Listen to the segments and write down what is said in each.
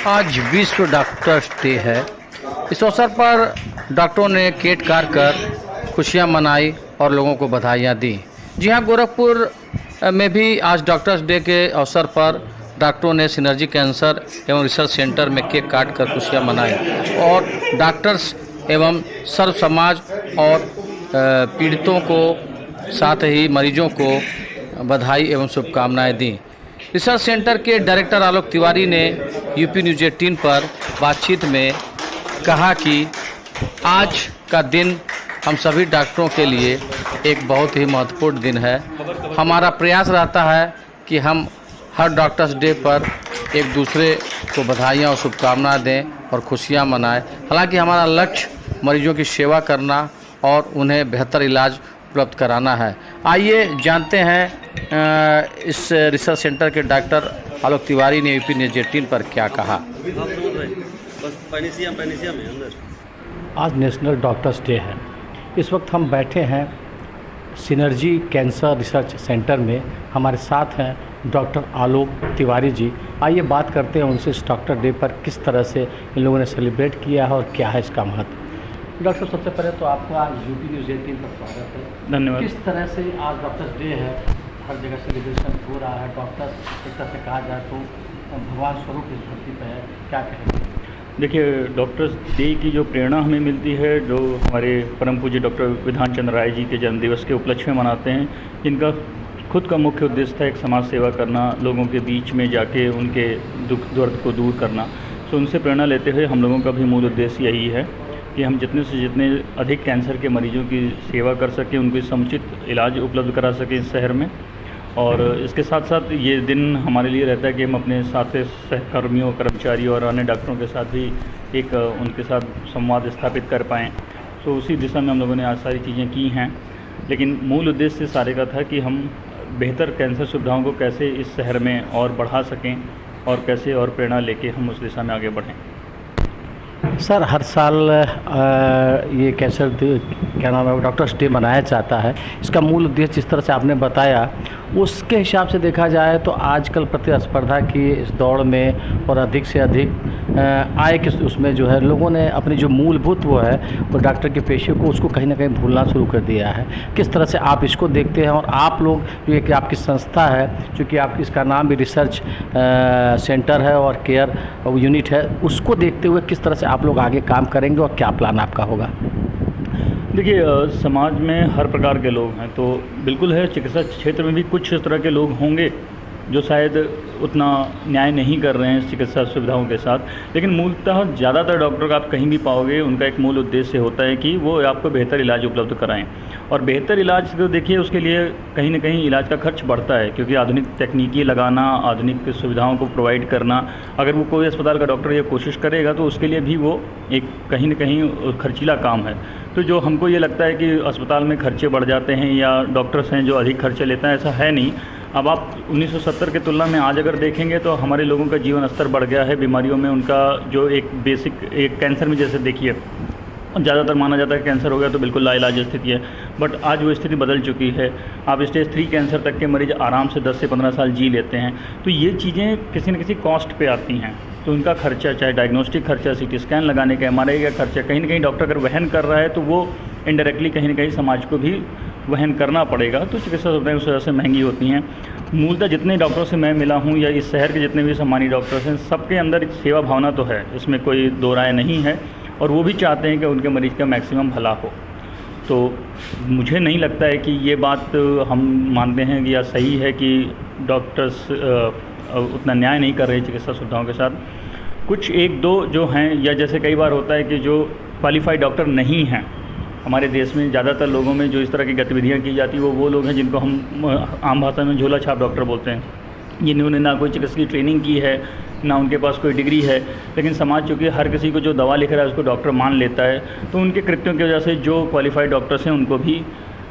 आज विश्व doctors day है। इस अवसर पर डॉक्टरों ने केक काट कर खुशियां मनाई और लोगों को बधाइयां दी। जी हाँ, गोरखपुर में भी आज डॉक्टर्स डे के अवसर पर डॉक्टरों ने सिनर्जी कैंसर एवं रिसर्च सेंटर में केक काट कर खुशियाँ मनाई और डॉक्टर्स एवं सर्व समाज और पीड़ितों को साथ ही मरीजों को बधाई एवं शुभकामनाएं दी। रिसर्च सेंटर के डायरेक्टर आलोक तिवारी ने यूपी न्यूज़ 18 पर बातचीत में कहा कि आज का दिन हम सभी डॉक्टरों के लिए एक बहुत ही महत्वपूर्ण दिन है। हमारा प्रयास रहता है कि हम हर डॉक्टर्स डे पर एक दूसरे को बधाइयाँ और शुभकामनाएं दें और खुशियाँ मनाएं। हालांकि हमारा लक्ष्य मरीजों की सेवा करना और उन्हें बेहतर इलाज उपलब्ध कराना है। आइए जानते हैं इस रिसर्च सेंटर के डॉक्टर आलोक तिवारी ने यूपी न्यूज़ 18 पर क्या कहा। आज नेशनल डॉक्टर्स डे है। इस वक्त हम बैठे हैं सिनर्जी कैंसर रिसर्च सेंटर में। हमारे साथ हैं डॉक्टर आलोक तिवारी जी। आइए बात करते हैं उनसे इस डॉक्टर डे पर किस तरह से इन लोगों ने सेलिब्रेट किया है और क्या है इसका महत्व। डॉक्टर साहब, सबसे पहले तो आपका यूपी न्यूज़ 18 पर स्वागत है। धन्यवाद। किस तरह से आज डॉक्टर्स डे है, हर जगह सेलिब्रेशन हो रहा है। डॉक्टर्स एक तरह से कहा जाए तो भगवान स्वरूप इस धरती पर है, क्या कहेंगे? देखिए, डॉक्टर्स डे की जो प्रेरणा हमें मिलती है, जो हमारे परम पूज्य डॉक्टर विधान चंद्र राय जी के जन्मदिवस के उपलक्ष्य में मनाते हैं, जिनका खुद का मुख्य उद्देश्य था एक समाज सेवा करना, लोगों के बीच में जाके उनके दुख दर्द को दूर करना। तो उनसे प्रेरणा लेते हुए हम लोगों का भी मूल उद्देश्य यही है कि हम जितने से जितने अधिक कैंसर के मरीजों की सेवा कर सकें, उनको समुचित इलाज उपलब्ध करा सकें इस शहर में। और इसके साथ साथ ये दिन हमारे लिए रहता है कि हम अपने साथ सहकर्मियों, कर्मचारियों और अन्य डॉक्टरों के साथ भी एक उनके साथ संवाद स्थापित कर पाएँ। तो उसी दिशा में हम लोगों ने आज सारी चीज़ें की हैं। लेकिन मूल उद्देश्य सारे का था कि हम बेहतर कैंसर सुविधाओं को कैसे इस शहर में और बढ़ा सकें और कैसे और प्रेरणा लेके हम उस दिशा में आगे बढ़ें। सर, हर साल ये कैंसर क्या नाम है डॉक्टर्स डे मनाया जाता है। इसका मूल उद्देश्य जिस तरह से आपने बताया, उसके हिसाब से देखा जाए तो आजकल प्रतिस्पर्धा की इस दौड़ में और अधिक से अधिक आय के उसमें जो है लोगों ने अपनी जो मूलभूत वो है वो डॉक्टर के पेशे को उसको कहीं ना कहीं भूलना शुरू कर दिया है। किस तरह से आप इसको देखते हैं और आप लोग जो एक आपकी संस्था है, चूँकि आप इसका नाम भी रिसर्च सेंटर है और केयर यूनिट है, उसको देखते हुए किस तरह से आप लोग आगे काम करेंगे और क्या प्लान आपका होगा? देखिए, समाज में हर प्रकार के लोग हैं, तो बिल्कुल है चिकित्सा क्षेत्र में भी कुछ इस तरह के लोग होंगे जो शायद उतना न्याय नहीं कर रहे हैं चिकित्सा सुविधाओं के साथ। लेकिन मूलतः ज़्यादातर डॉक्टर का आप कहीं भी पाओगे, उनका एक मूल उद्देश्य होता है कि वो आपको बेहतर इलाज उपलब्ध कराएं। और बेहतर इलाज तो देखिए, उसके लिए कहीं ना कहीं इलाज का खर्च बढ़ता है, क्योंकि आधुनिक तकनीकी लगाना, आधुनिक सुविधाओं को प्रोवाइड करना, अगर वो कोई अस्पताल का डॉक्टर ये कोशिश करेगा तो उसके लिए भी वो एक कहीं ना कहीं खर्चीला काम है। तो जो हमको ये लगता है कि अस्पताल में खर्चे बढ़ जाते हैं या डॉक्टर्स हैं जो अधिक खर्चे लेते हैं, ऐसा है नहीं। अब आप 1970 की तुलना में आज अगर देखेंगे तो हमारे लोगों का जीवन स्तर बढ़ गया है। बीमारियों में उनका जो एक बेसिक, एक कैंसर में जैसे देखिए ज़्यादातर माना जाता है कि कैंसर हो गया तो बिल्कुल लाइलाज स्थिति है, बट आज वो स्थिति बदल चुकी है। आप स्टेज 3 कैंसर तक के मरीज आराम से 10 से 15 साल जी लेते हैं। तो ये चीज़ें किसी न किसी कॉस्ट पे आती हैं, तो उनका खर्चा, चाहे डायग्नोस्टिक खर्चा, CT स्कैन लगाने का, MRI का खर्चा, कहीं ना कहीं डॉक्टर अगर वहन कर रहा है तो वो इनडायरेक्टली कहीं ना कहीं समाज को भी वहन करना पड़ेगा। तो चिकित्सा सुविधाएं उस वजह से महंगी होती हैं। मूलतः जितने डॉक्टरों से मैं मिला हूं या इस शहर के जितने भी सम्मानित डॉक्टर्स हैं, सबके अंदर सेवा भावना तो है, इसमें कोई दो राय नहीं है। और वो भी चाहते हैं कि उनके मरीज़ का मैक्सिमम भला हो। तो मुझे नहीं लगता है कि ये बात हम मानते हैं कि या सही है कि डॉक्टर्स उतना न्याय नहीं कर रहे चिकित्सा सुविधाओं के साथ। कुछ एक दो जो हैं, या जैसे कई बार होता है कि जो क्वालिफाइड डॉक्टर नहीं हैं हमारे देश में, ज़्यादातर लोगों में जो इस तरह की गतिविधियाँ की जाती है वो लोग हैं जिनको हम आम भाषा में झोला छाप डॉक्टर बोलते हैं, जिन्होंने ना कोई चिकित्सा की ट्रेनिंग की है, ना उनके पास कोई डिग्री है। लेकिन समाज चूँकि हर किसी को जो दवा लिख रहा है उसको डॉक्टर मान लेता है, तो उनके कृत्यों की वजह से जो क्वालिफाइड डॉक्टर्स हैं उनको भी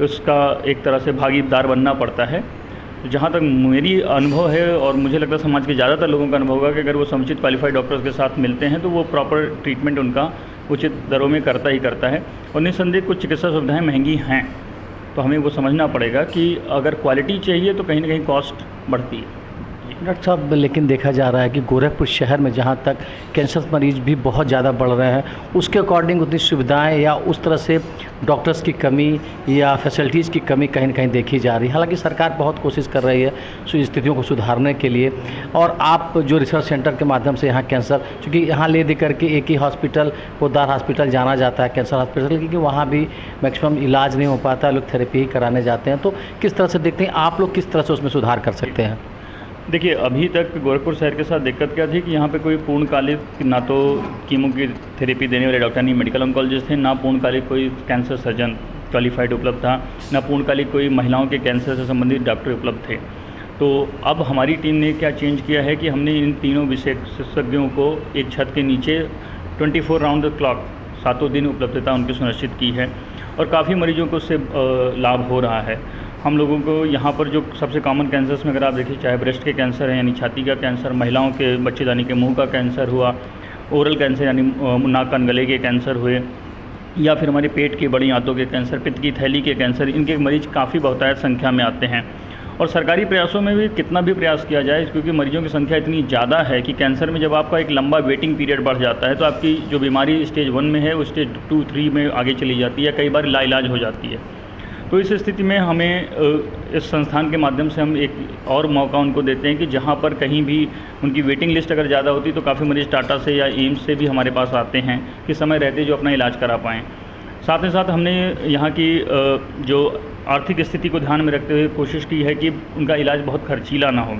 उसका एक तरह से भागीदार बनना पड़ता है। जहाँ तक मेरी अनुभव है और मुझे लगता है समाज के ज़्यादातर लोगों का अनुभव होगा कि अगर वो समुचित क्वालिफाइड डॉक्टर्स के साथ मिलते हैं तो वो प्रॉपर ट्रीटमेंट उनका उचित दरों में करता ही करता है। और निस्संदेह कुछ चिकित्सा सुविधाएँ महंगी हैं, तो हमें वो समझना पड़ेगा कि अगर क्वालिटी चाहिए तो कहीं ना कहीं कॉस्ट बढ़ती है। डॉक्टर साहब, लेकिन देखा जा रहा है कि गोरखपुर शहर में जहाँ तक कैंसर मरीज भी बहुत ज़्यादा बढ़ रहे हैं, उसके अकॉर्डिंग उतनी सुविधाएं या उस तरह से डॉक्टर्स की कमी या फैसिलिटीज़ की कमी कहीं न कहीं देखी जा रही है। हालांकि सरकार बहुत कोशिश कर रही है स्थितियों को सुधारने के लिए, और आप जो रिसर्च सेंटर के माध्यम से यहाँ कैंसर, क्योंकि यहाँ ले दे करके एक ही हॉस्पिटल पोद्दार हॉस्पिटल जाना जाता है कैंसर हॉस्पिटल, क्योंकि वहाँ भी मैक्सिमम इलाज नहीं हो पाता, लोग थेरेपी ही कराने जाते हैं। तो किस तरह से देखते हैं आप लोग, किस तरह से उसमें सुधार कर सकते हैं? देखिए, अभी तक गोरखपुर शहर के साथ दिक्कत क्या थी कि यहाँ पे कोई पूर्णकालिक ना तो कीमो की थेरेपी देने वाले डॉक्टर नहीं मेडिकल ऑन्कोलॉजिस्ट थे, ना पूर्णकालिक कोई कैंसर सर्जन क्वालिफाइड उपलब्ध था, ना पूर्णकालिक कोई महिलाओं के कैंसर से संबंधित डॉक्टर उपलब्ध थे। तो अब हमारी टीम ने क्या चेंज किया है कि हमने इन तीनों विशेषज्ञों को एक छत के नीचे 24 राउंड द क्लॉक 7 दिन उपलब्धता उनकी सुनिश्चित की है, और काफ़ी मरीजों को उससे लाभ हो रहा है। हम लोगों को यहाँ पर जो सबसे कॉमन कैंसर्स में अगर आप देखिए, चाहे ब्रेस्ट के कैंसर है यानी छाती का कैंसर, महिलाओं के बच्चेदानी के मुंह का कैंसर हुआ, ओरल कैंसर यानी नाक कान गले के कैंसर हुए, या फिर हमारे पेट की बड़ी आंतों के कैंसर, पित्त की थैली के कैंसर, इनके मरीज काफ़ी बहुतायत संख्या में आते हैं। और सरकारी प्रयासों में भी कितना भी प्रयास किया जाए, क्योंकि मरीजों की संख्या इतनी ज़्यादा है कि कैंसर में जब आपका एक लंबा वेटिंग पीरियड बढ़ जाता है तो आपकी जो बीमारी स्टेज 1 में है वो स्टेज 2, 3 में आगे चली जाती है, कई बार लाइलाज हो जाती है। तो इस स्थिति में हमें इस संस्थान के माध्यम से हम एक और मौका उनको देते हैं कि जहाँ पर कहीं भी उनकी वेटिंग लिस्ट अगर ज़्यादा होती तो काफ़ी मरीज़ टाटा से या एम्स से भी हमारे पास आते हैं कि समय रहते जो अपना इलाज करा पाएँ। साथ ही साथ हमने यहाँ की जो आर्थिक स्थिति को ध्यान में रखते हुए कोशिश की है कि उनका इलाज बहुत खर्चीला ना हो।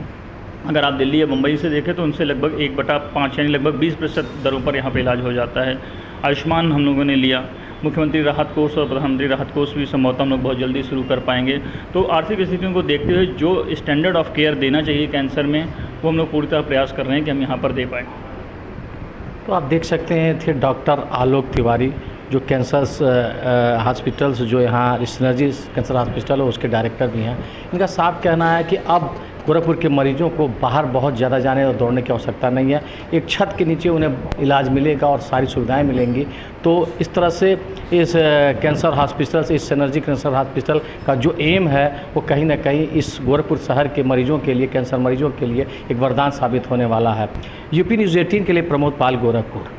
अगर आप दिल्ली या मुंबई से देखें तो उनसे लगभग 1/5 यानी लगभग 20% दरों पर यहाँ पे इलाज हो जाता है। आयुष्मान हम लोगों ने लिया, मुख्यमंत्री राहत कोष और प्रधानमंत्री राहत कोष भी संभवतः हम लोग बहुत जल्दी शुरू कर पाएंगे। तो आर्थिक स्थितियों को देखते हुए जो स्टैंडर्ड ऑफ केयर देना चाहिए कैंसर में, वो हम लोग पूरी तरह प्रयास कर रहे हैं कि हम यहाँ पर दे पाएँ। तो आप देख सकते हैं थे डॉक्टर आलोक तिवारी, जो कैंसर हॉस्पिटल्स जो यहाँ सिनर्जी कैंसर हॉस्पिटल है उसके डायरेक्टर भी हैं। इनका साफ कहना है कि अब गोरखपुर के मरीजों को बाहर बहुत ज़्यादा जाने और दौड़ने की आवश्यकता नहीं है, एक छत के नीचे उन्हें इलाज मिलेगा और सारी सुविधाएं मिलेंगी। तो इस तरह से इस कैंसर हॉस्पिटल से, इस सिनर्जी कैंसर हॉस्पिटल का जो एम है वो कहीं ना कहीं इस गोरखपुर शहर के मरीजों के लिए, कैंसर मरीजों के लिए एक वरदान साबित होने वाला है। यूपी न्यूज़ 18 के लिए प्रमोद पाल, गोरखपुर।